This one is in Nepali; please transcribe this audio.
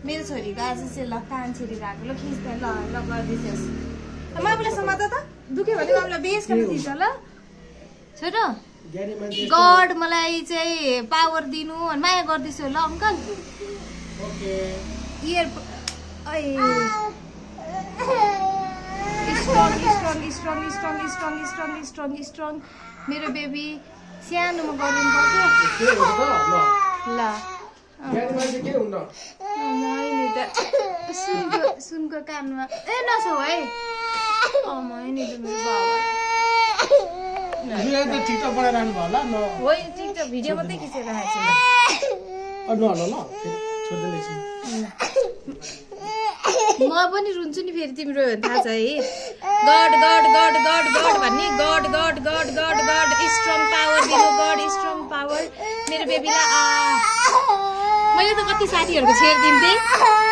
मेरो छोरीको आज चाहिँ ल कान छिरेर आएको ल खिच्दै ल ल गरिदिनुहोस् मामलाई समात त दुख्यो भने मामलाई बेस गर्न दिन्छ ल छोड गड मलाई चाहिँ पावर दिनु अनि माया गर्दैछु ल अङ्कल इयर स्ट्रङ मेरो बेबी सानोमा गरिदिनु पर्छ ल सुनको कानमा ए नसो है नि त मेरो बाबा टिकटक बनाइरहनु भयो होला होइन टिकटक भिडियो मात्रै खिचेर राखेको म पनि रुन्छु नि फेरि तिम्रो थाहा छ है God God God God God भन्ने God God God God God strong power दिनु गड स्ट्रङ पावर मेरो बेबीलाई मैले त कति साथीहरूको छेडिदिन्थेँ